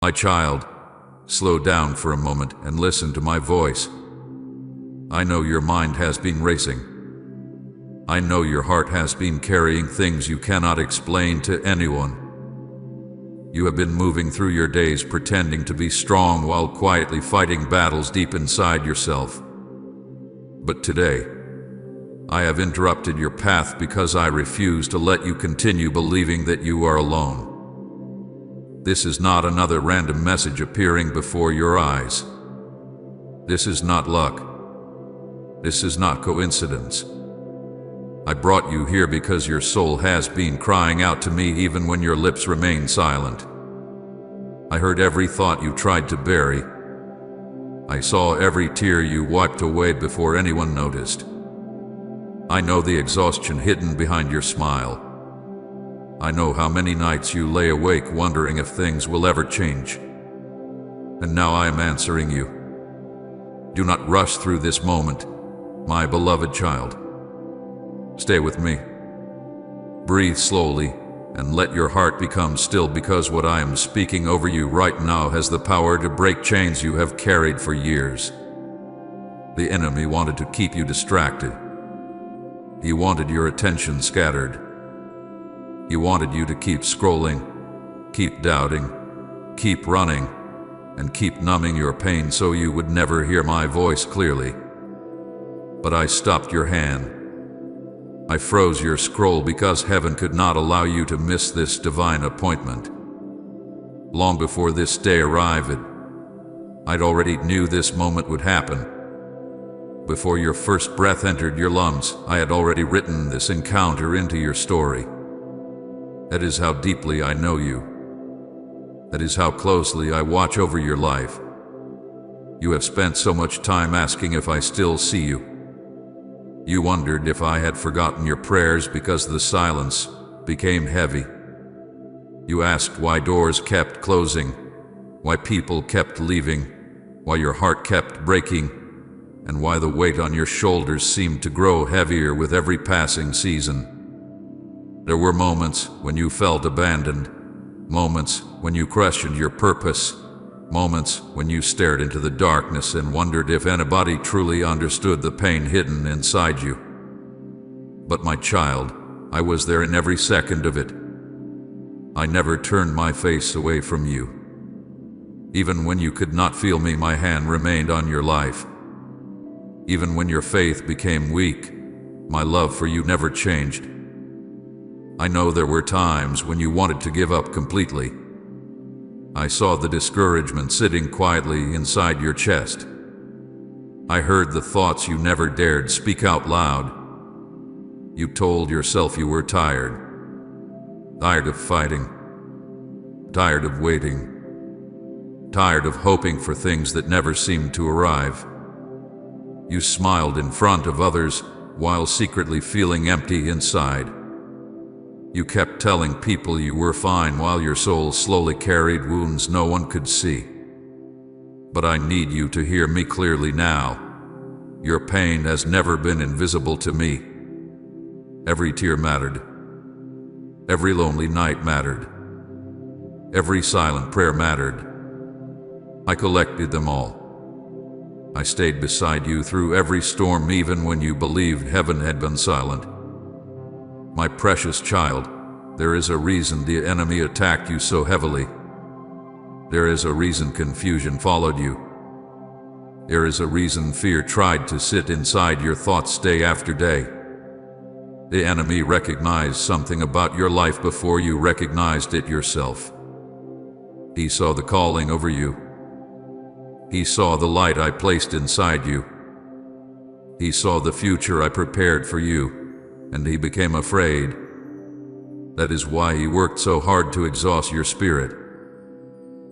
My child, slow down for a moment and listen to my voice. I know your mind has been racing. I know your heart has been carrying things you cannot explain to anyone. You have been moving through your days pretending to be strong while quietly fighting battles deep inside yourself. But today, I have interrupted your path because I refuse to let you continue believing that you are alone. This is not another random message appearing before your eyes. This is not luck. This is not coincidence. I brought you here because your soul has been crying out to me even when your lips remain silent. I heard every thought you tried to bury. I saw every tear you wiped away before anyone noticed. I know the exhaustion hidden behind your smile. I know how many nights you lay awake wondering if things will ever change. And now I am answering you. Do not rush through this moment, my beloved child. Stay with me. Breathe slowly and let your heart become still, because what I am speaking over you right now has the power to break chains you have carried for years. The enemy wanted to keep you distracted. He wanted your attention scattered. He wanted you to keep scrolling, keep doubting, keep running, and keep numbing your pain so you would never hear my voice clearly. But I stopped your hand. I froze your scroll because heaven could not allow you to miss this divine appointment. Long before this day arrived, I'd already knew this moment would happen. Before your first breath entered your lungs, I had already written this encounter into your story. That is how deeply I know you. That is how closely I watch over your life. You have spent so much time asking if I still see you. You wondered if I had forgotten your prayers because the silence became heavy. You asked why doors kept closing, why people kept leaving, why your heart kept breaking, and why the weight on your shoulders seemed to grow heavier with every passing season. There were moments when you felt abandoned, moments when you questioned your purpose, moments when you stared into the darkness and wondered if anybody truly understood the pain hidden inside you. But my child, I was there in every second of it. I never turned my face away from you. Even when you could not feel me, my hand remained on your life. Even when your faith became weak, my love for you never changed. I know there were times when you wanted to give up completely. I saw the discouragement sitting quietly inside your chest. I heard the thoughts you never dared speak out loud. You told yourself you were tired. Tired of fighting. Tired of waiting. Tired of hoping for things that never seemed to arrive. You smiled in front of others while secretly feeling empty inside. You kept telling people you were fine while your soul slowly carried wounds no one could see. But I need you to hear me clearly now. Your pain has never been invisible to me. Every tear mattered. Every lonely night mattered. Every silent prayer mattered. I collected them all. I stayed beside you through every storm, even when you believed heaven had been silent. My precious child, there is a reason the enemy attacked you so heavily. There is a reason confusion followed you. There is a reason fear tried to sit inside your thoughts day after day. The enemy recognized something about your life before you recognized it yourself. He saw the calling over you. He saw the light I placed inside you. He saw the future I prepared for you. And he became afraid. That is why he worked so hard to exhaust your spirit.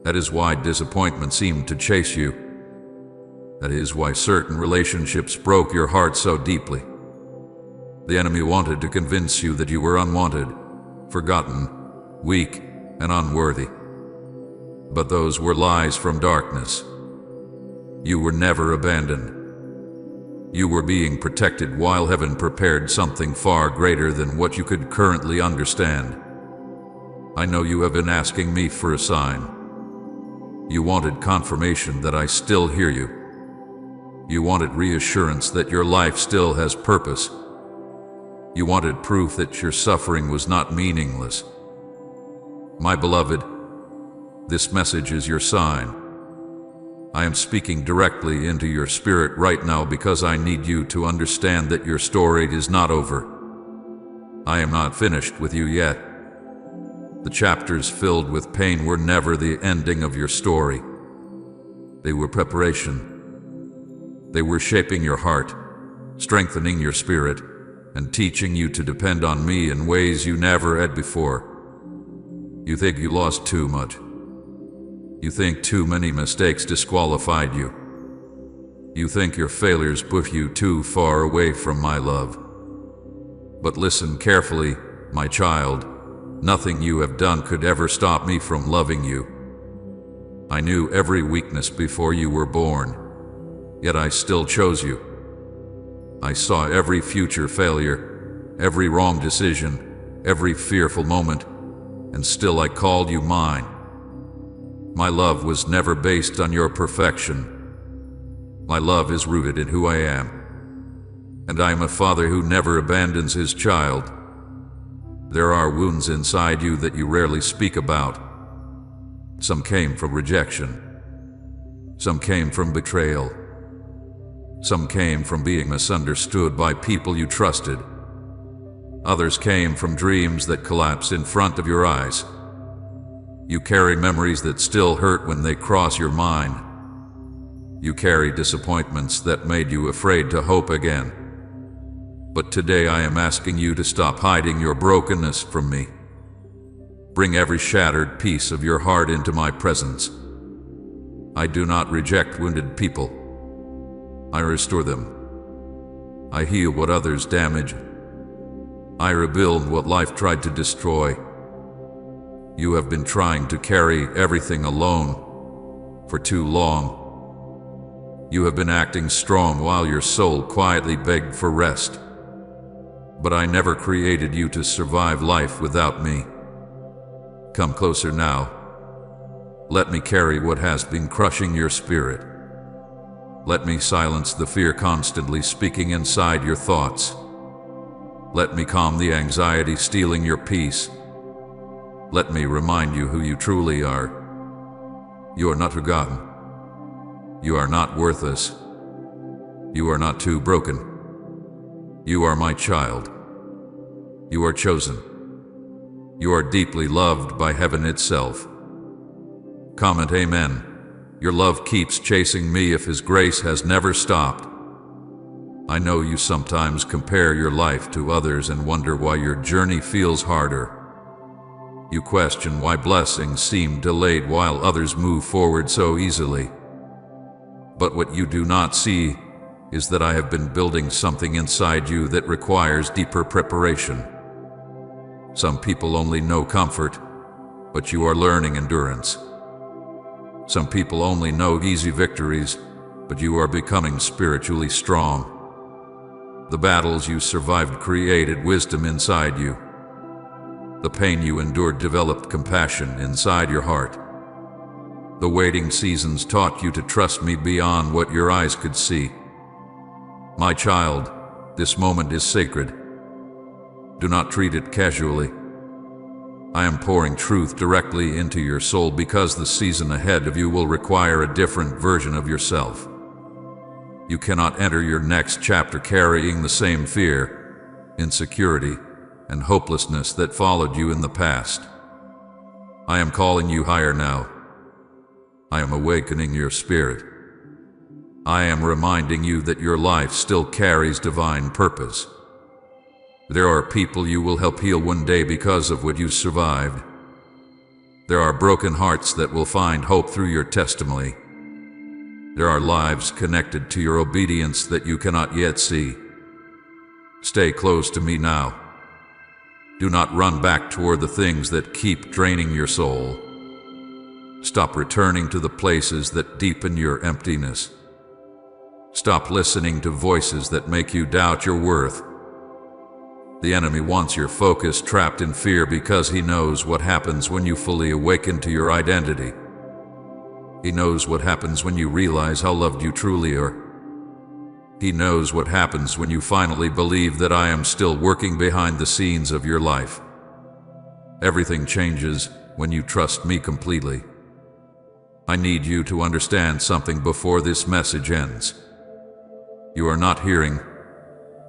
That is why disappointment seemed to chase you. That is why certain relationships broke your heart so deeply. The enemy wanted to convince you that you were unwanted, forgotten, weak, and unworthy. But those were lies from darkness. You were never abandoned. You were being protected while heaven prepared something far greater than what you could currently understand. I know you have been asking me for a sign. You wanted confirmation that I still hear you. You wanted reassurance that your life still has purpose. You wanted proof that your suffering was not meaningless. My beloved, this message is your sign. I am speaking directly into your spirit right now because I need you to understand that your story is not over. I am not finished with you yet. The chapters filled with pain were never the ending of your story. They were preparation. They were shaping your heart, strengthening your spirit, and teaching you to depend on me in ways you never had before. You think you lost too much. You think too many mistakes disqualified you. You think your failures push you too far away from my love. But listen carefully, my child. Nothing you have done could ever stop me from loving you. I knew every weakness before you were born. Yet I still chose you. I saw every future failure, every wrong decision, every fearful moment, and still I called you mine. My love was never based on your perfection. My love is rooted in who I am. And I am a father who never abandons his child. There are wounds inside you that you rarely speak about. Some came from rejection. Some came from betrayal. Some came from being misunderstood by people you trusted. Others came from dreams that collapsed in front of your eyes. You carry memories that still hurt when they cross your mind. You carry disappointments that made you afraid to hope again. But today I am asking you to stop hiding your brokenness from me. Bring every shattered piece of your heart into my presence. I do not reject wounded people. I restore them. I heal what others damage. I rebuild what life tried to destroy. You have been trying to carry everything alone for too long. You have been acting strong while your soul quietly begged for rest. But I never created you to survive life without me. Come closer now. Let me carry what has been crushing your spirit. Let me silence the fear constantly speaking inside your thoughts. Let me calm the anxiety stealing your peace. Let me remind you who you truly are. You are not forgotten. You are not worthless. You are not too broken. You are my child. You are chosen. You are deeply loved by heaven itself. Comment amen. Your love keeps chasing me if His grace has never stopped. I know you sometimes compare your life to others and wonder why your journey feels harder. You question why blessings seem delayed while others move forward so easily. But what you do not see is that I have been building something inside you that requires deeper preparation. Some people only know comfort, but you are learning endurance. Some people only know easy victories, but you are becoming spiritually strong. The battles you survived created wisdom inside you. The pain you endured developed compassion inside your heart. The waiting seasons taught you to trust me beyond what your eyes could see. My child, this moment is sacred. Do not treat it casually. I am pouring truth directly into your soul because the season ahead of you will require a different version of yourself. You cannot enter your next chapter carrying the same fear, insecurity, and hopelessness that followed you in the past. I am calling you higher now. I am awakening your spirit. I am reminding you that your life still carries divine purpose. There are people you will help heal one day because of what you survived. There are broken hearts that will find hope through your testimony. There are lives connected to your obedience that you cannot yet see. Stay close to me now. Do not run back toward the things that keep draining your soul. Stop returning to the places that deepen your emptiness. Stop listening to voices that make you doubt your worth. The enemy wants your focus trapped in fear because he knows what happens when you fully awaken to your identity. He knows what happens when you realize how loved you truly are. He knows what happens when you finally believe that I am still working behind the scenes of your life. Everything changes when you trust me completely. I need you to understand something before this message ends. You are not hearing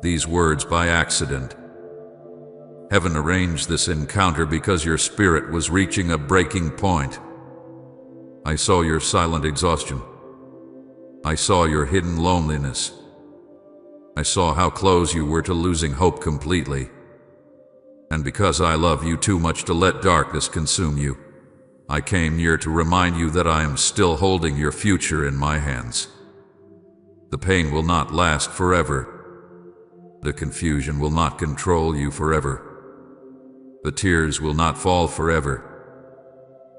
these words by accident. Heaven arranged this encounter because your spirit was reaching a breaking point. I saw your silent exhaustion. I saw your hidden loneliness. I saw how close you were to losing hope completely. And because I love you too much to let darkness consume you, I came near to remind you that I am still holding your future in my hands. The pain will not last forever. The confusion will not control you forever. The tears will not fall forever.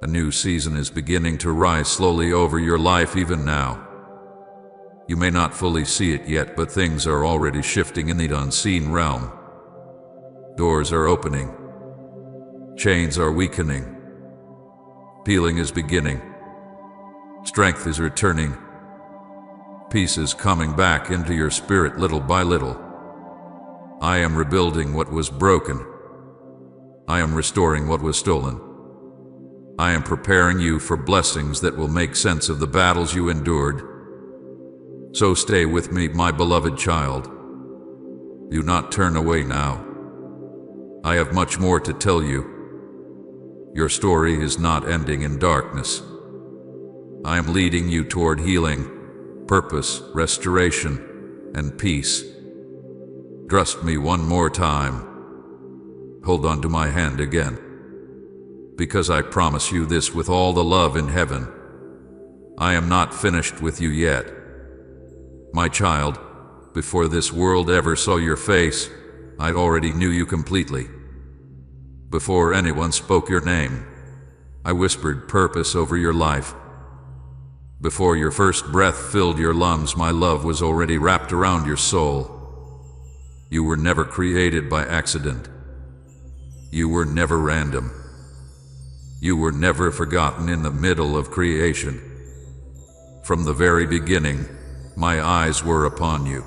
A new season is beginning to rise slowly over your life even now. You may not fully see it yet, but things are already shifting in the unseen realm. Doors are opening. Chains are weakening. Healing is beginning. Strength is returning. Peace is coming back into your spirit little by little. I am rebuilding what was broken. I am restoring what was stolen. I am preparing you for blessings that will make sense of the battles you endured. So stay with me, my beloved child. Do not turn away now. I have much more to tell you. Your story is not ending in darkness. I am leading you toward healing, purpose, restoration, and peace. Trust me one more time. Hold on to my hand again. Because I promise you this with all the love in heaven. I am not finished with you yet. My child, before this world ever saw your face, I already knew you completely. Before anyone spoke your name, I whispered purpose over your life. Before your first breath filled your lungs, my love was already wrapped around your soul. You were never created by accident. You were never random. You were never forgotten in the middle of creation. From the very beginning, my eyes were upon you.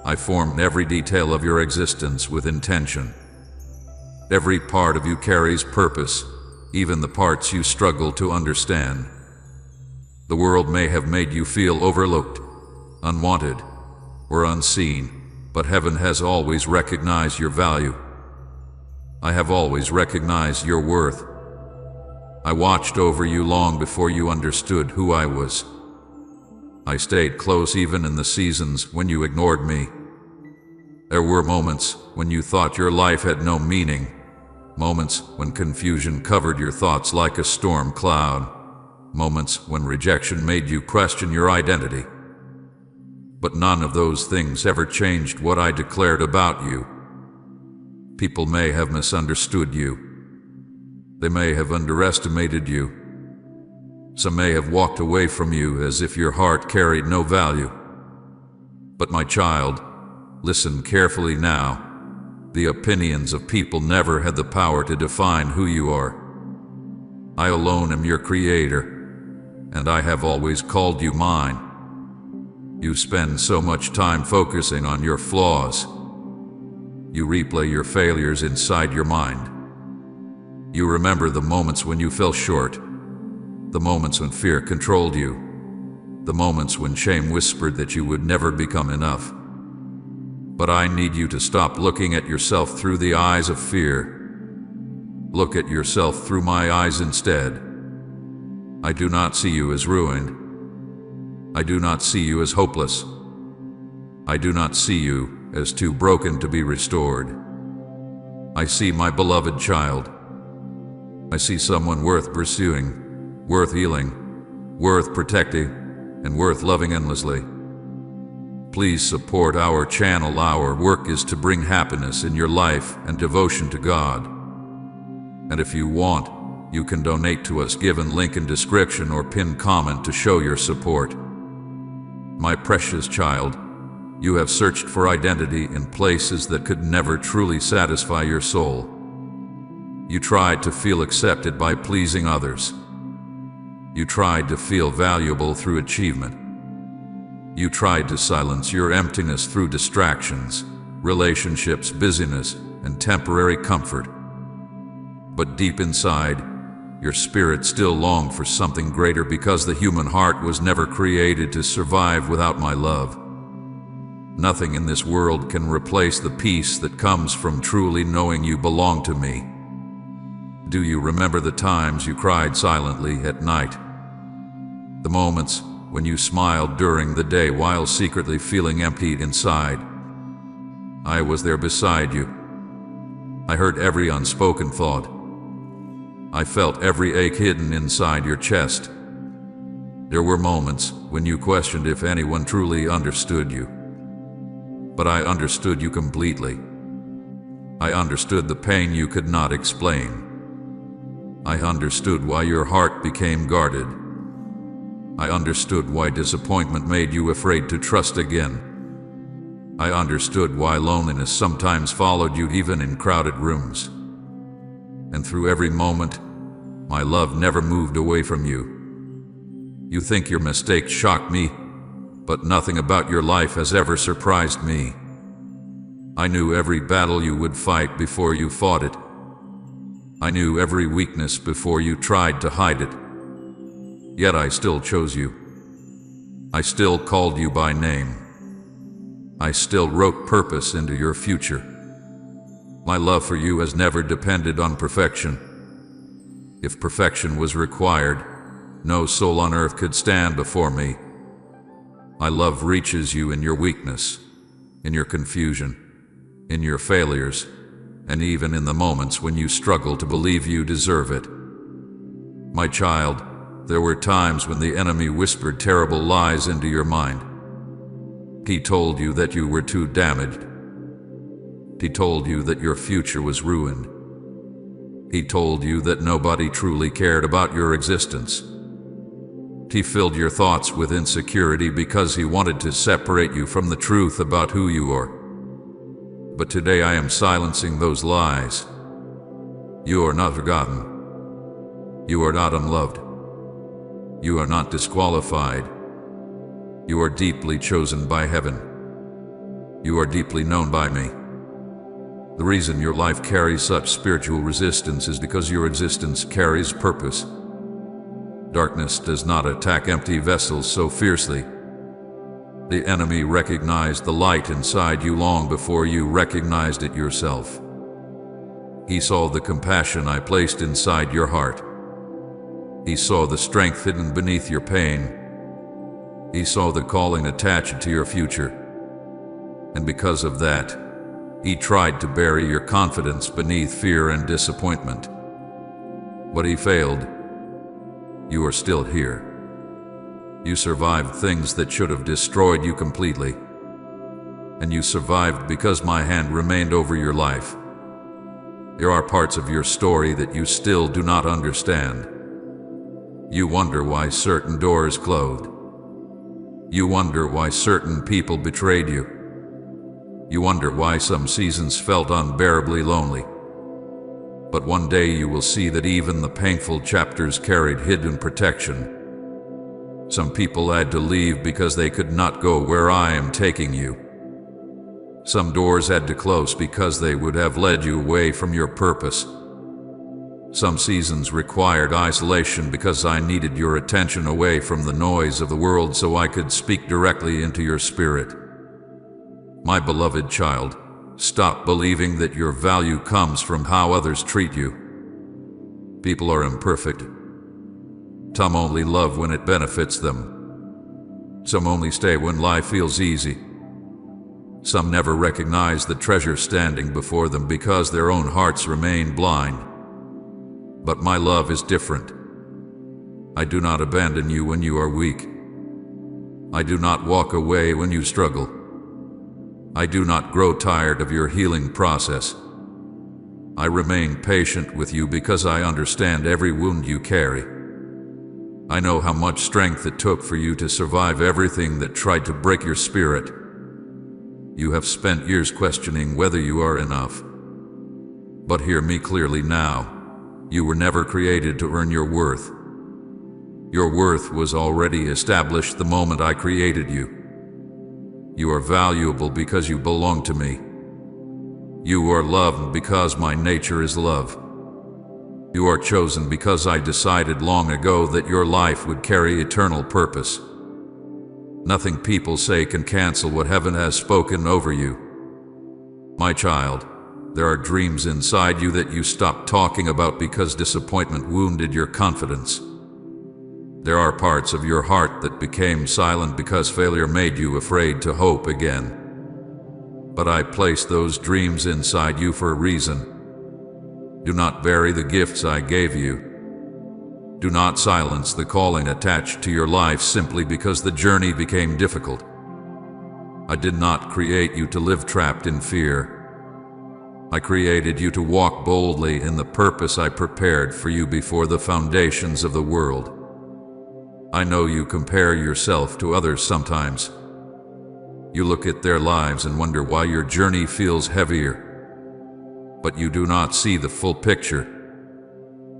I formed every detail of your existence with intention. Every part of you carries purpose, even the parts you struggle to understand. The world may have made you feel overlooked, unwanted, or unseen, but heaven has always recognized your value. I have always recognized your worth. I watched over you long before you understood who I was. I stayed close even in the seasons when you ignored me. There were moments when you thought your life had no meaning, moments when confusion covered your thoughts like a storm cloud, moments when rejection made you question your identity. But none of those things ever changed what I declared about you. People may have misunderstood you. They may have underestimated you. Some may have walked away from you as if your heart carried no value. But my child, listen carefully now. The opinions of people never had the power to define who you are. I alone am your creator, and I have always called you mine. You spend so much time focusing on your flaws. You replay your failures inside your mind. You remember the moments when you fell short, the moments when fear controlled you, the moments when shame whispered that you would never become enough. But I need you to stop looking at yourself through the eyes of fear. Look at yourself through my eyes instead. I do not see you as ruined. I do not see you as hopeless. I do not see you as too broken to be restored. I see my beloved child. I see someone worth pursuing, worth healing, worth protecting, and worth loving endlessly. Please support our channel. Our work is to bring happiness in your life and devotion to God. And if you want, you can donate to us, given link in description or pinned comment to show your support. My precious child, you have searched for identity in places that could never truly satisfy your soul. You tried to feel accepted by pleasing others. You tried to feel valuable through achievement. You tried to silence your emptiness through distractions, relationships, busyness, and temporary comfort. But deep inside, your spirit still longed for something greater, because the human heart was never created to survive without my love. Nothing in this world can replace the peace that comes from truly knowing you belong to me. Do you remember the times you cried silently at night? The moments when you smiled during the day while secretly feeling empty inside? I was there beside you. I heard every unspoken thought. I felt every ache hidden inside your chest. There were moments when you questioned if anyone truly understood you. But I understood you completely. I understood the pain you could not explain. I understood why your heart became guarded. I understood why disappointment made you afraid to trust again. I understood why loneliness sometimes followed you even in crowded rooms. And through every moment, my love never moved away from you. You think your mistakes shocked me, but nothing about your life has ever surprised me. I knew every battle you would fight before you fought it. I knew every weakness before you tried to hide it. Yet I still chose you. I still called you by name. I still wrote purpose into your future. My love for you has never depended on perfection. If perfection was required, no soul on earth could stand before me. My love reaches you in your weakness, in your confusion, in your failures, and even in the moments when you struggle to believe you deserve it. My child, there were times when the enemy whispered terrible lies into your mind. He told you that you were too damaged. He told you that your future was ruined. He told you that nobody truly cared about your existence. He filled your thoughts with insecurity because he wanted to separate you from the truth about who you are. But today I am silencing those lies. You are not forgotten. You are not unloved. You are not disqualified. You are deeply chosen by heaven. You are deeply known by me. The reason your life carries such spiritual resistance is because your existence carries purpose. Darkness does not attack empty vessels so fiercely. The enemy recognized the light inside you long before you recognized it yourself. He saw the compassion I placed inside your heart. He saw the strength hidden beneath your pain. He saw the calling attached to your future. And because of that, he tried to bury your confidence beneath fear and disappointment. But he failed. You are still here. You survived things that should have destroyed you completely. And you survived because my hand remained over your life. There are parts of your story that you still do not understand. You wonder why certain doors closed. You wonder why certain people betrayed you. You wonder why some seasons felt unbearably lonely. But one day you will see that even the painful chapters carried hidden protection. Some people had to leave because they could not go where I am taking you. Some doors had to close because they would have led you away from your purpose. Some seasons required isolation because I needed your attention away from the noise of the world so I could speak directly into your spirit. My beloved child, stop believing that your value comes from how others treat you. People are imperfect. Some only love when it benefits them. Some only stay when life feels easy. Some never recognize the treasure standing before them because their own hearts remain blind. But my love is different. I do not abandon you when you are weak. I do not walk away when you struggle. I do not grow tired of your healing process. I remain patient with you because I understand every wound you carry. I know how much strength it took for you to survive everything that tried to break your spirit. You have spent years questioning whether you are enough. But hear me clearly now. You were never created to earn your worth. Your worth was already established the moment I created you. You are valuable because you belong to me. You are loved because my nature is love. You are chosen because I decided long ago that your life would carry eternal purpose. Nothing people say can cancel what heaven has spoken over you. My child, there are dreams inside you that you stopped talking about because disappointment wounded your confidence. There are parts of your heart that became silent because failure made you afraid to hope again. But I placed those dreams inside you for a reason. Do not bury the gifts I gave you. Do not silence the calling attached to your life simply because the journey became difficult. I did not create you to live trapped in fear. I created you to walk boldly in the purpose I prepared for you before the foundations of the world. I know you compare yourself to others sometimes. You look at their lives and wonder why your journey feels heavier. But you do not see the full picture.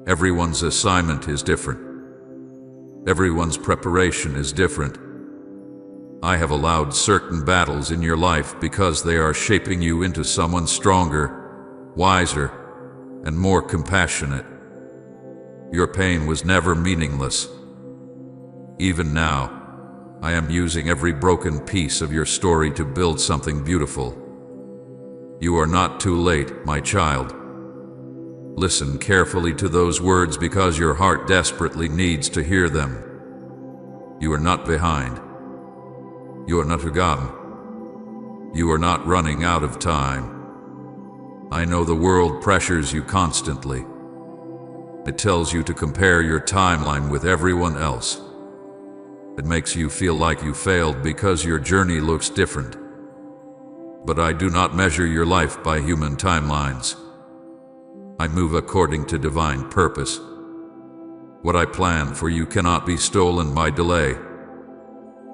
Everyone's assignment is different. Everyone's preparation is different. I have allowed certain battles in your life because they are shaping you into someone stronger, wiser, and more compassionate. Your pain was never meaningless. Even now, I am using every broken piece of your story to build something beautiful. You are not too late, my child. Listen carefully to those words because your heart desperately needs to hear them. You are not behind. You are not forgotten. You are not running out of time. I know the world pressures you constantly. It tells you to compare your timeline with everyone else. It makes you feel like you failed because your journey looks different. But I do not measure your life by human timelines. I move according to divine purpose. What I plan for you cannot be stolen by delay.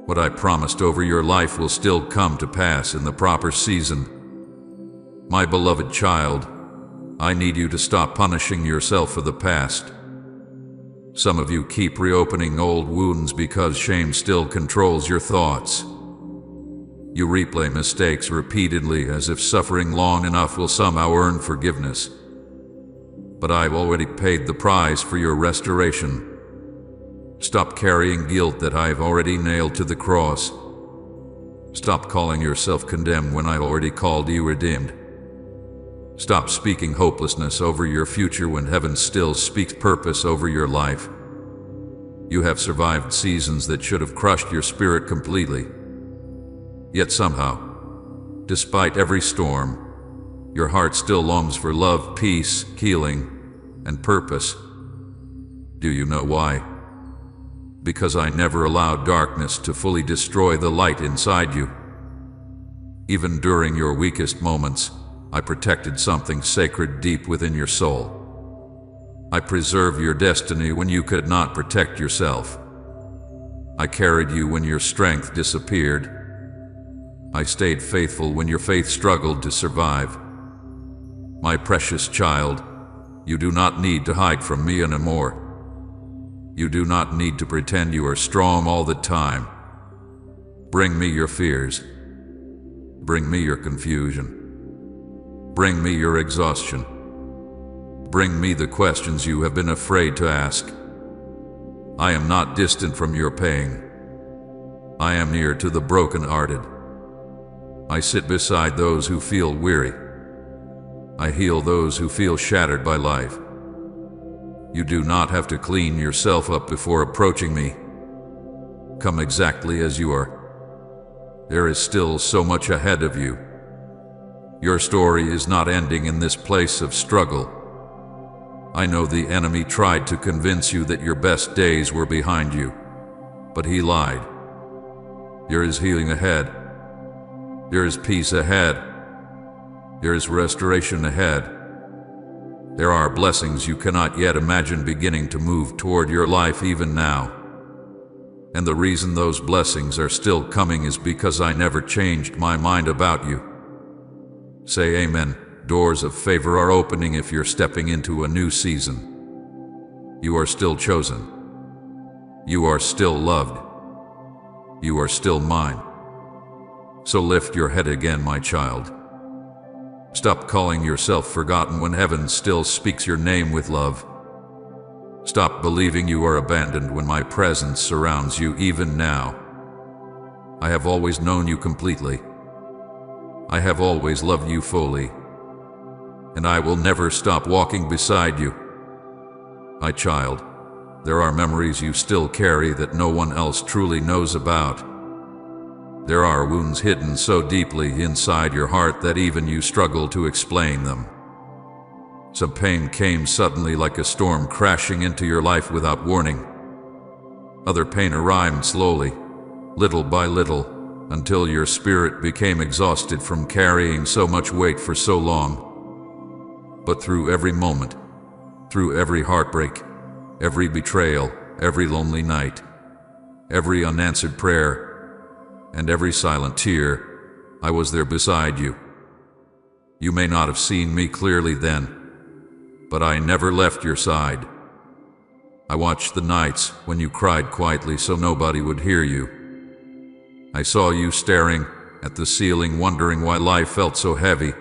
What I promised over your life will still come to pass in the proper season. My beloved child, I need you to stop punishing yourself for the past. Some of you keep reopening old wounds because shame still controls your thoughts. You replay mistakes repeatedly as if suffering long enough will somehow earn forgiveness. But I've already paid the price for your restoration. Stop carrying guilt that I've already nailed to the cross. Stop calling yourself condemned when I already called you redeemed. Stop speaking hopelessness over your future when heaven still speaks purpose over your life. You have survived seasons that should have crushed your spirit completely. Yet somehow, despite every storm, your heart still longs for love, peace, healing, and purpose. Do you know why? Because I never allowed darkness to fully destroy the light inside you. Even during your weakest moments, I protected something sacred deep within your soul. I preserved your destiny when you could not protect yourself. I carried you when your strength disappeared. I stayed faithful when your faith struggled to survive. My precious child, you do not need to hide from me anymore. You do not need to pretend you are strong all the time. Bring me your fears. Bring me your confusion. Bring me your exhaustion. Bring me the questions you have been afraid to ask. I am not distant from your pain. I am near to the broken-hearted. I sit beside those who feel weary. I heal those who feel shattered by life. You do not have to clean yourself up before approaching me. Come exactly as you are. There is still so much ahead of you. Your story is not ending in this place of struggle. I know the enemy tried to convince you that your best days were behind you, but he lied. There is healing ahead. There is peace ahead. There is restoration ahead. There are blessings you cannot yet imagine beginning to move toward your life even now. And the reason those blessings are still coming is because I never changed my mind about you. Say amen. Doors of favor are opening if you're stepping into a new season. You are still chosen. You are still loved. You are still mine. So lift your head again, my child. Stop calling yourself forgotten when heaven still speaks your name with love. Stop believing you are abandoned when my presence surrounds you even now. I have always known you completely. I have always loved you fully. And I will never stop walking beside you. My child, there are memories you still carry that no one else truly knows about. There are wounds hidden so deeply inside your heart that even you struggle to explain them. Some pain came suddenly like a storm crashing into your life without warning. Other pain arrived slowly, little by little, until your spirit became exhausted from carrying so much weight for so long. But through every moment, through every heartbreak, every betrayal, every lonely night, every unanswered prayer, and every silent tear, I was there beside you. You may not have seen me clearly then, but I never left your side. I watched the nights when you cried quietly so nobody would hear you. I saw you staring at the ceiling, wondering why life felt so heavy.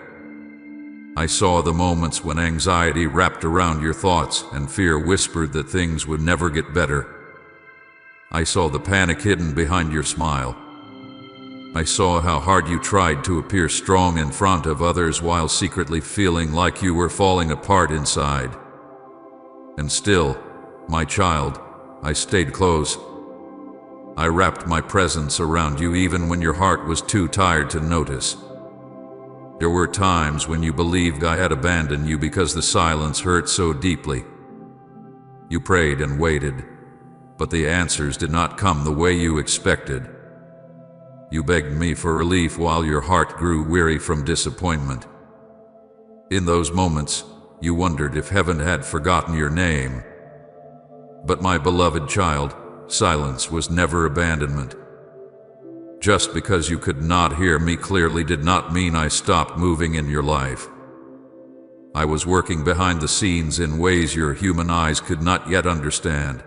I saw the moments when anxiety wrapped around your thoughts and fear whispered that things would never get better. I saw the panic hidden behind your smile. I saw how hard you tried to appear strong in front of others while secretly feeling like you were falling apart inside. And still, my child, I stayed close. I wrapped my presence around you even when your heart was too tired to notice. There were times when you believed I had abandoned you because the silence hurt so deeply. You prayed and waited, but the answers did not come the way you expected. You begged me for relief while your heart grew weary from disappointment. In those moments, you wondered if heaven had forgotten your name. But my beloved child, silence was never abandonment. Just because you could not hear me clearly did not mean I stopped moving in your life. I was working behind the scenes in ways your human eyes could not yet understand.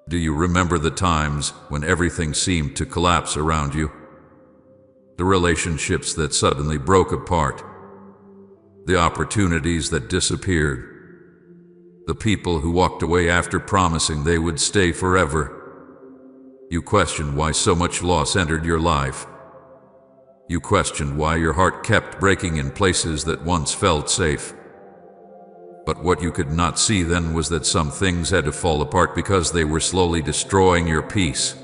Do you remember the times when everything seemed to collapse around you? The relationships that suddenly broke apart. The opportunities that disappeared. The people who walked away after promising they would stay forever. You questioned why so much loss entered your life. You questioned why your heart kept breaking in places that once felt safe. But what you could not see then was that some things had to fall apart because they were slowly destroying your peace.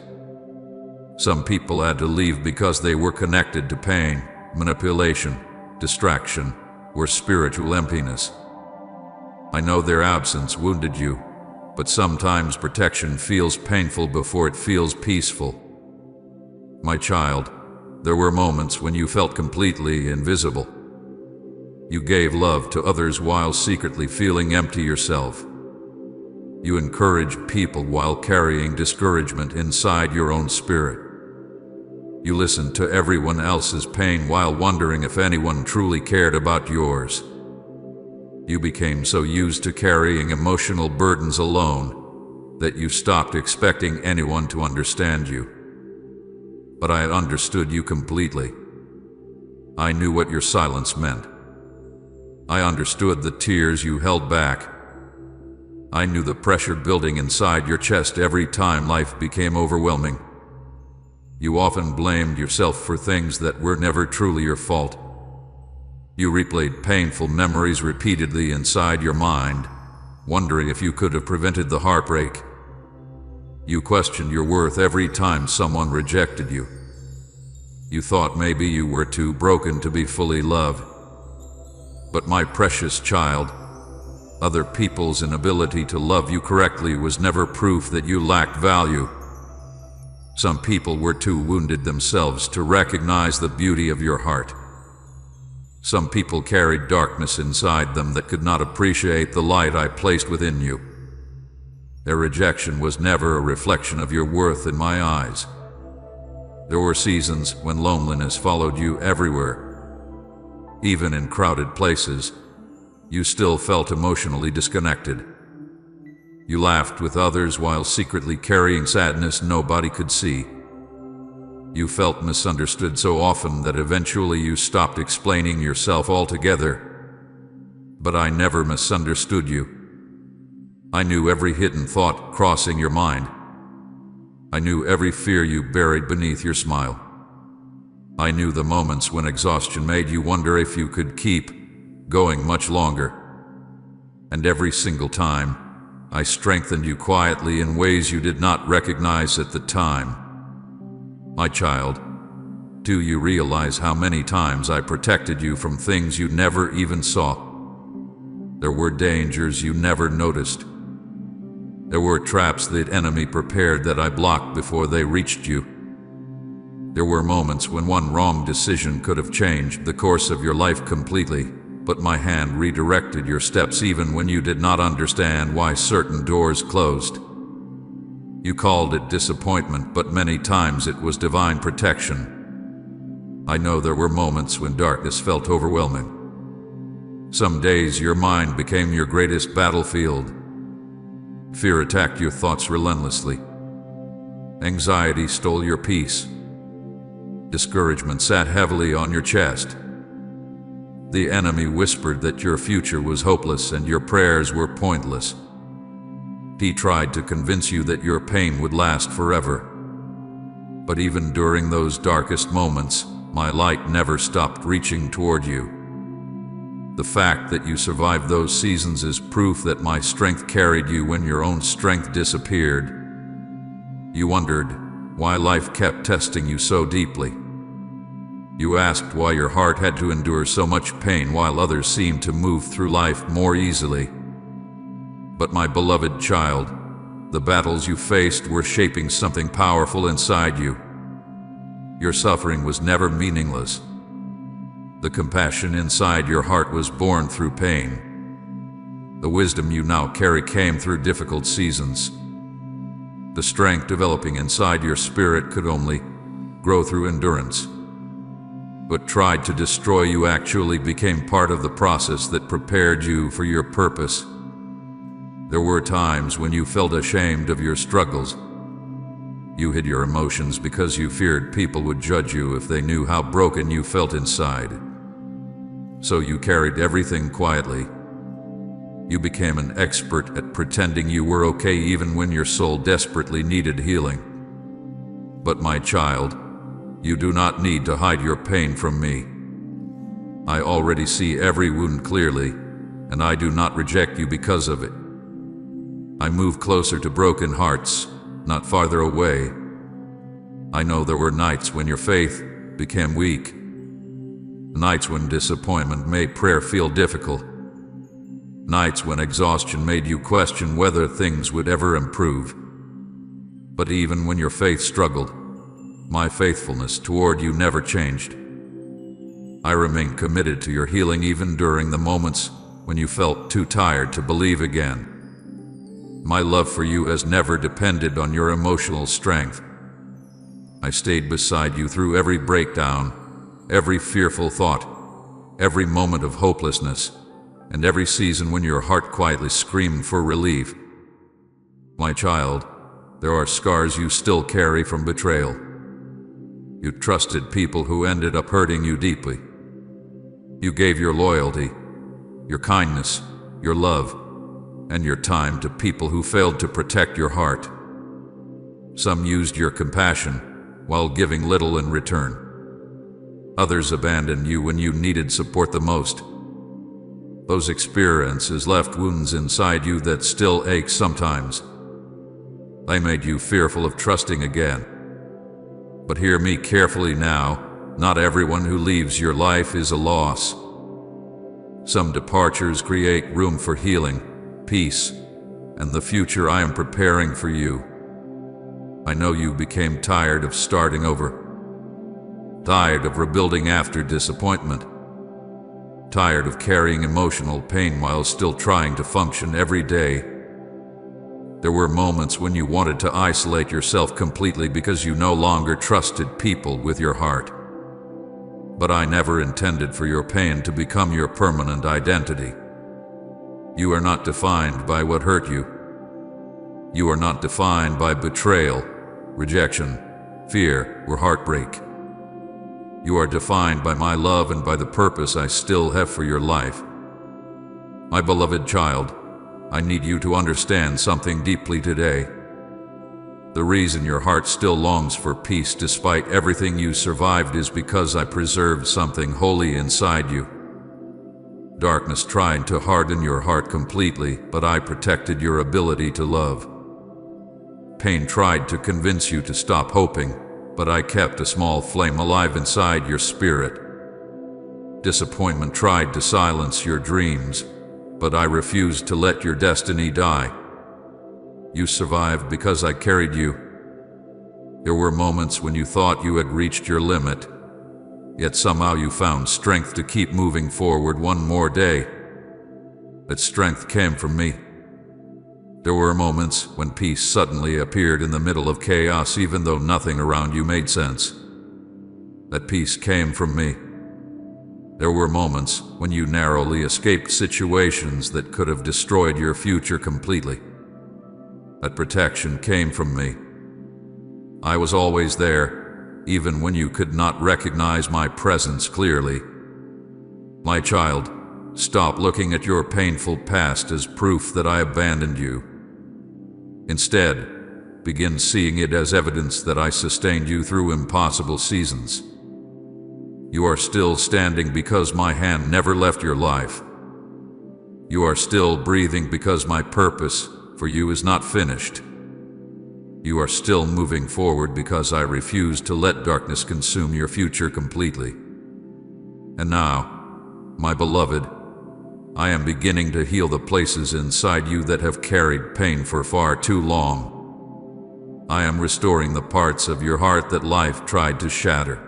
Some people had to leave because they were connected to pain, manipulation, distraction, or spiritual emptiness. I know their absence wounded you, but sometimes protection feels painful before it feels peaceful. My child, there were moments when you felt completely invisible. You gave love to others while secretly feeling empty yourself. You encouraged people while carrying discouragement inside your own spirit. You listened to everyone else's pain while wondering if anyone truly cared about yours. You became so used to carrying emotional burdens alone that you stopped expecting anyone to understand you. But I understood you completely. I knew what your silence meant. I understood the tears you held back. I knew the pressure building inside your chest every time life became overwhelming. You often blamed yourself for things that were never truly your fault. You replayed painful memories repeatedly inside your mind, wondering if you could have prevented the heartbreak. You questioned your worth every time someone rejected you. You thought maybe you were too broken to be fully loved. But my precious child, other people's inability to love you correctly was never proof that you lacked value. Some people were too wounded themselves to recognize the beauty of your heart. Some people carried darkness inside them that could not appreciate the light I placed within you. Their rejection was never a reflection of your worth in my eyes. There were seasons when loneliness followed you everywhere. Even in crowded places, you still felt emotionally disconnected. You laughed with others while secretly carrying sadness nobody could see. You felt misunderstood so often that eventually you stopped explaining yourself altogether. But I never misunderstood you. I knew every hidden thought crossing your mind. I knew every fear you buried beneath your smile. I knew the moments when exhaustion made you wonder if you could keep going much longer. And every single time, I strengthened you quietly in ways you did not recognize at the time. My child, do you realize how many times I protected you from things you never even saw? There were dangers you never noticed. There were traps the enemy prepared that I blocked before they reached you. There were moments when one wrong decision could have changed the course of your life completely, but my hand redirected your steps even when you did not understand why certain doors closed. You called it disappointment, but many times it was divine protection. I know there were moments when darkness felt overwhelming. Some days your mind became your greatest battlefield. Fear attacked your thoughts relentlessly. Anxiety stole your peace. Discouragement sat heavily on your chest. The enemy whispered that your future was hopeless and your prayers were pointless. He tried to convince you that your pain would last forever. But even during those darkest moments, my light never stopped reaching toward you. The fact that you survived those seasons is proof that my strength carried you when your own strength disappeared. You wondered why life kept testing you so deeply. You asked why your heart had to endure so much pain while others seemed to move through life more easily. But my beloved child, the battles you faced were shaping something powerful inside you. Your suffering was never meaningless. The compassion inside your heart was born through pain. The wisdom you now carry came through difficult seasons. The strength developing inside your spirit could only grow through endurance. What tried to destroy you actually became part of the process that prepared you for your purpose. There were times when you felt ashamed of your struggles. You hid your emotions because you feared people would judge you if they knew how broken you felt inside. So you carried everything quietly. You became an expert at pretending you were okay even when your soul desperately needed healing. But my child, you do not need to hide your pain from me. I already see every wound clearly, and I do not reject you because of it. I move closer to broken hearts, not farther away. I know there were nights when your faith became weak. Nights when disappointment made prayer feel difficult. Nights when exhaustion made you question whether things would ever improve. But even when your faith struggled, my faithfulness toward you never changed. I remained committed to your healing even during the moments when you felt too tired to believe again. My love for you has never depended on your emotional strength. I stayed beside you through every breakdown, every fearful thought, every moment of hopelessness, and every season when your heart quietly screamed for relief. My child, there are scars you still carry from betrayal. You trusted people who ended up hurting you deeply. You gave your loyalty, your kindness, your love, and your time to people who failed to protect your heart. Some used your compassion while giving little in return. Others abandoned you when you needed support the most. Those experiences left wounds inside you that still ache sometimes. They made you fearful of trusting again. But hear me carefully now, not everyone who leaves your life is a loss. Some departures create room for healing, peace, and the future I am preparing for you. I know you became tired of starting over. Tired of rebuilding after disappointment. Tired of carrying emotional pain while still trying to function every day. There were moments when you wanted to isolate yourself completely because you no longer trusted people with your heart. But I never intended for your pain to become your permanent identity. You are not defined by what hurt you. You are not defined by betrayal, rejection, fear, or heartbreak. You are defined by my love and by the purpose I still have for your life. My beloved child, I need you to understand something deeply today. The reason your heart still longs for peace despite everything you survived is because I preserved something holy inside you. Darkness tried to harden your heart completely, but I protected your ability to love. Pain tried to convince you to stop hoping, but I kept a small flame alive inside your spirit. Disappointment tried to silence your dreams, but I refused to let your destiny die. You survived because I carried you. There were moments when you thought you had reached your limit, yet somehow you found strength to keep moving forward one more day. That strength came from me. There were moments when peace suddenly appeared in the middle of chaos, even though nothing around you made sense. That peace came from me. There were moments when you narrowly escaped situations that could have destroyed your future completely. That protection came from me. I was always there, even when you could not recognize my presence clearly. My child, stop looking at your painful past as proof that I abandoned you. Instead, begin seeing it as evidence that I sustained you through impossible seasons. You are still standing because my hand never left your life. You are still breathing because my purpose for you is not finished. You are still moving forward because I refuse to let darkness consume your future completely. And now, my beloved, I am beginning to heal the places inside you that have carried pain for far too long. I am restoring the parts of your heart that life tried to shatter.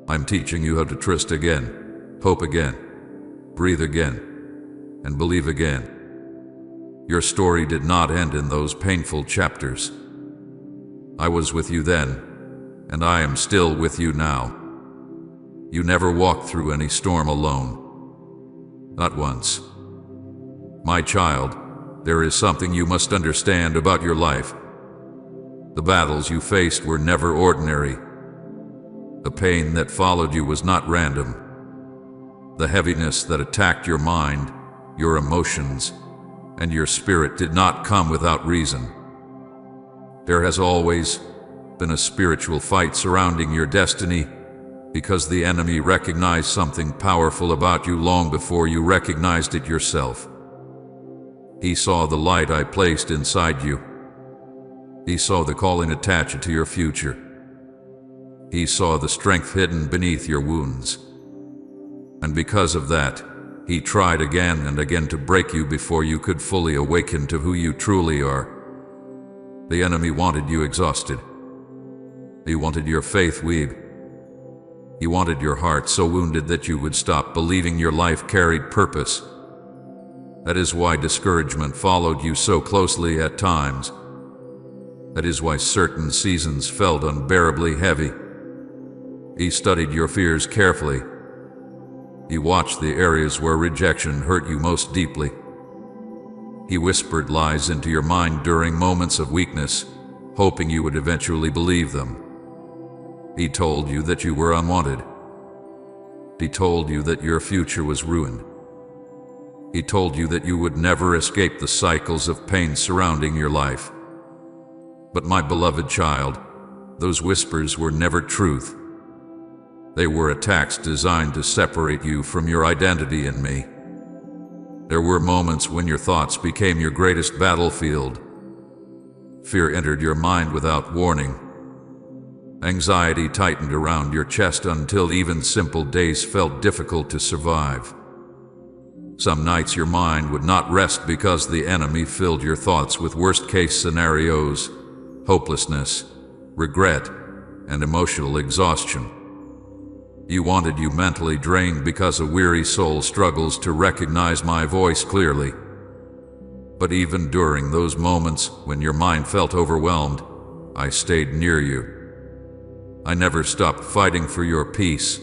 I'm teaching you how to trust again, hope again, breathe again, and believe again. Your story did not end in those painful chapters. I was with you then, and I am still with you now. You never walked through any storm alone. Not once. My child, there is something you must understand about your life. The battles you faced were never ordinary. The pain that followed you was not random. The heaviness that attacked your mind, your emotions, and your spirit did not come without reason. There has always been a spiritual fight surrounding your destiny because the enemy recognized something powerful about you long before you recognized it yourself. He saw the light I placed inside you. He saw the calling attached to your future. He saw the strength hidden beneath your wounds. And because of that, he tried again and again to break you before you could fully awaken to who you truly are. The enemy wanted you exhausted. He wanted your faith weak. He wanted your heart so wounded that you would stop believing your life carried purpose. That is why discouragement followed you so closely at times. That is why certain seasons felt unbearably heavy. He studied your fears carefully. He watched the areas where rejection hurt you most deeply. He whispered lies into your mind during moments of weakness, hoping you would eventually believe them. He told you that you were unwanted. He told you that your future was ruined. He told you that you would never escape the cycles of pain surrounding your life. But my beloved child, those whispers were never truth. They were attacks designed to separate you from your identity in me. There were moments when your thoughts became your greatest battlefield. Fear entered your mind without warning. Anxiety tightened around your chest until even simple days felt difficult to survive. Some nights your mind would not rest because the enemy filled your thoughts with worst-case scenarios, hopelessness, regret, and emotional exhaustion. You wanted you mentally drained because a weary soul struggles to recognize my voice clearly. But even during those moments when your mind felt overwhelmed, I stayed near you. I never stopped fighting for your peace.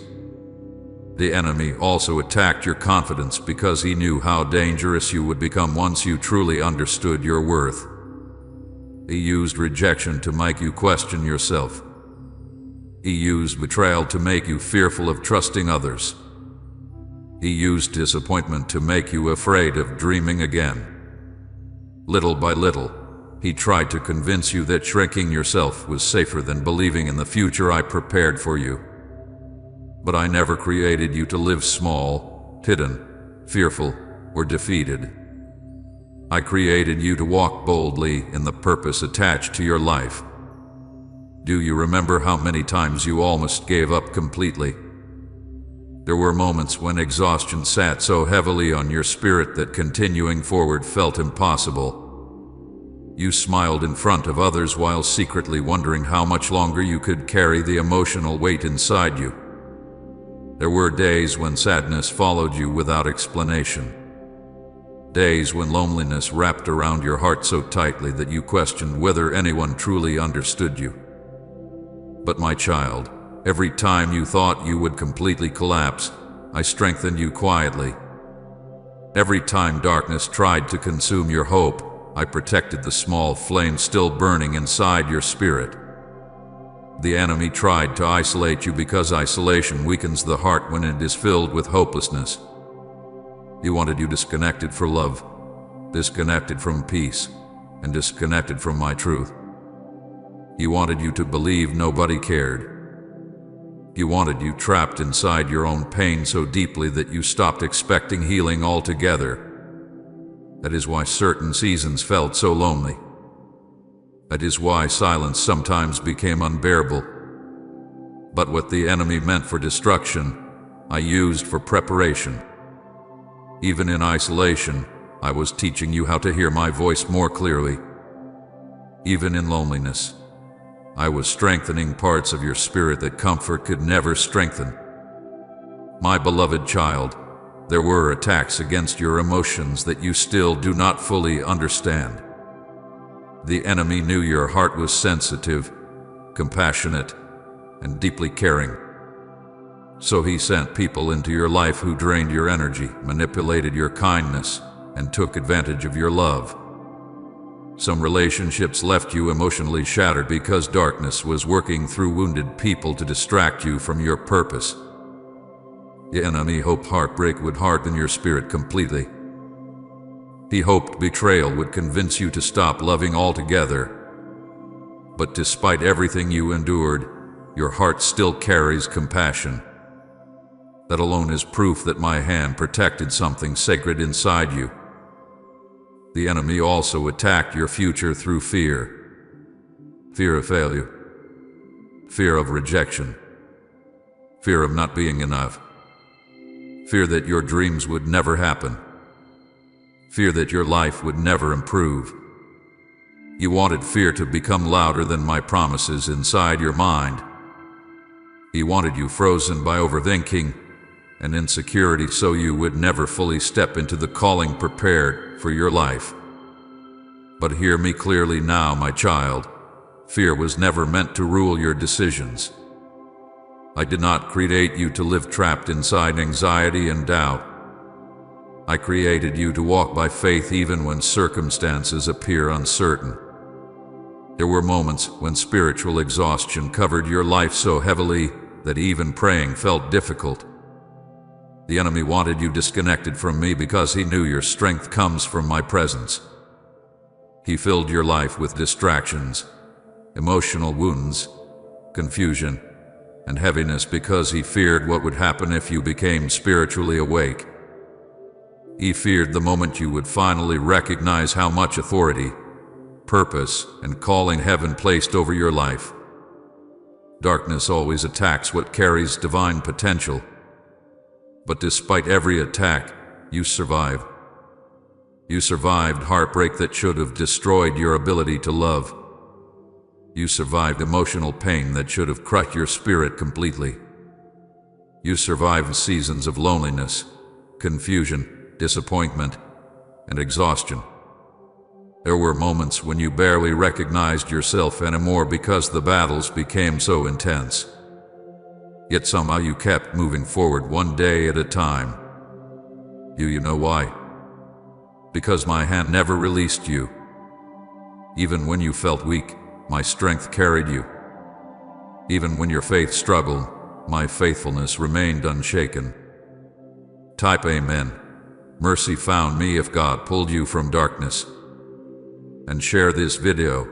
The enemy also attacked your confidence because he knew how dangerous you would become once you truly understood your worth. He used rejection to make you question yourself. He used betrayal to make you fearful of trusting others. He used disappointment to make you afraid of dreaming again. Little by little, he tried to convince you that shrinking yourself was safer than believing in the future I prepared for you. But I never created you to live small, hidden, fearful, or defeated. I created you to walk boldly in the purpose attached to your life. Do you remember how many times you almost gave up completely? There were moments when exhaustion sat so heavily on your spirit that continuing forward felt impossible. You smiled in front of others while secretly wondering how much longer you could carry the emotional weight inside you. There were days when sadness followed you without explanation. Days when loneliness wrapped around your heart so tightly that you questioned whether anyone truly understood you. But my child, every time you thought you would completely collapse, I strengthened you quietly. Every time darkness tried to consume your hope, I protected the small flame still burning inside your spirit. The enemy tried to isolate you because isolation weakens the heart when it is filled with hopelessness. He wanted you disconnected for love, disconnected from peace, and disconnected from my truth. He wanted you to believe nobody cared. He wanted you trapped inside your own pain so deeply that you stopped expecting healing altogether. That is why certain seasons felt so lonely. That is why silence sometimes became unbearable. But what the enemy meant for destruction, I used for preparation. Even in isolation, I was teaching you how to hear my voice more clearly. Even in loneliness, I was strengthening parts of your spirit that comfort could never strengthen. My beloved child, there were attacks against your emotions that you still do not fully understand. The enemy knew your heart was sensitive, compassionate, and deeply caring. So he sent people into your life who drained your energy, manipulated your kindness, and took advantage of your love. Some relationships left you emotionally shattered because darkness was working through wounded people to distract you from your purpose. The enemy hoped heartbreak would harden your spirit completely. He hoped betrayal would convince you to stop loving altogether. But despite everything you endured, your heart still carries compassion. That alone is proof that my hand protected something sacred inside you. The enemy also attacked your future through fear. Fear of failure. Fear of rejection. Fear of not being enough. Fear that your dreams would never happen. Fear that your life would never improve. You wanted fear to become louder than my promises inside your mind. He wanted you frozen by overthinking and insecurity so you would never fully step into the calling prepared for your life. But hear me clearly now, my child. Fear was never meant to rule your decisions. I did not create you to live trapped inside anxiety and doubt. I created you to walk by faith even when circumstances appear uncertain. There were moments when spiritual exhaustion covered your life so heavily that even praying felt difficult. The enemy wanted you disconnected from me because he knew your strength comes from my presence. He filled your life with distractions, emotional wounds, confusion, and heaviness because he feared what would happen if you became spiritually awake. He feared the moment you would finally recognize how much authority, purpose, and calling heaven placed over your life. Darkness always attacks what carries divine potential. But despite every attack, you survived. You survived heartbreak that should have destroyed your ability to love. You survived emotional pain that should have crushed your spirit completely. You survived seasons of loneliness, confusion, disappointment, and exhaustion. There were moments when you barely recognized yourself anymore because the battles became so intense. Yet somehow you kept moving forward one day at a time. Do you know why? Because my hand never released you. Even when you felt weak, my strength carried you. Even when your faith struggled, my faithfulness remained unshaken. Type Amen. Mercy found me if God pulled you from darkness. And share this video.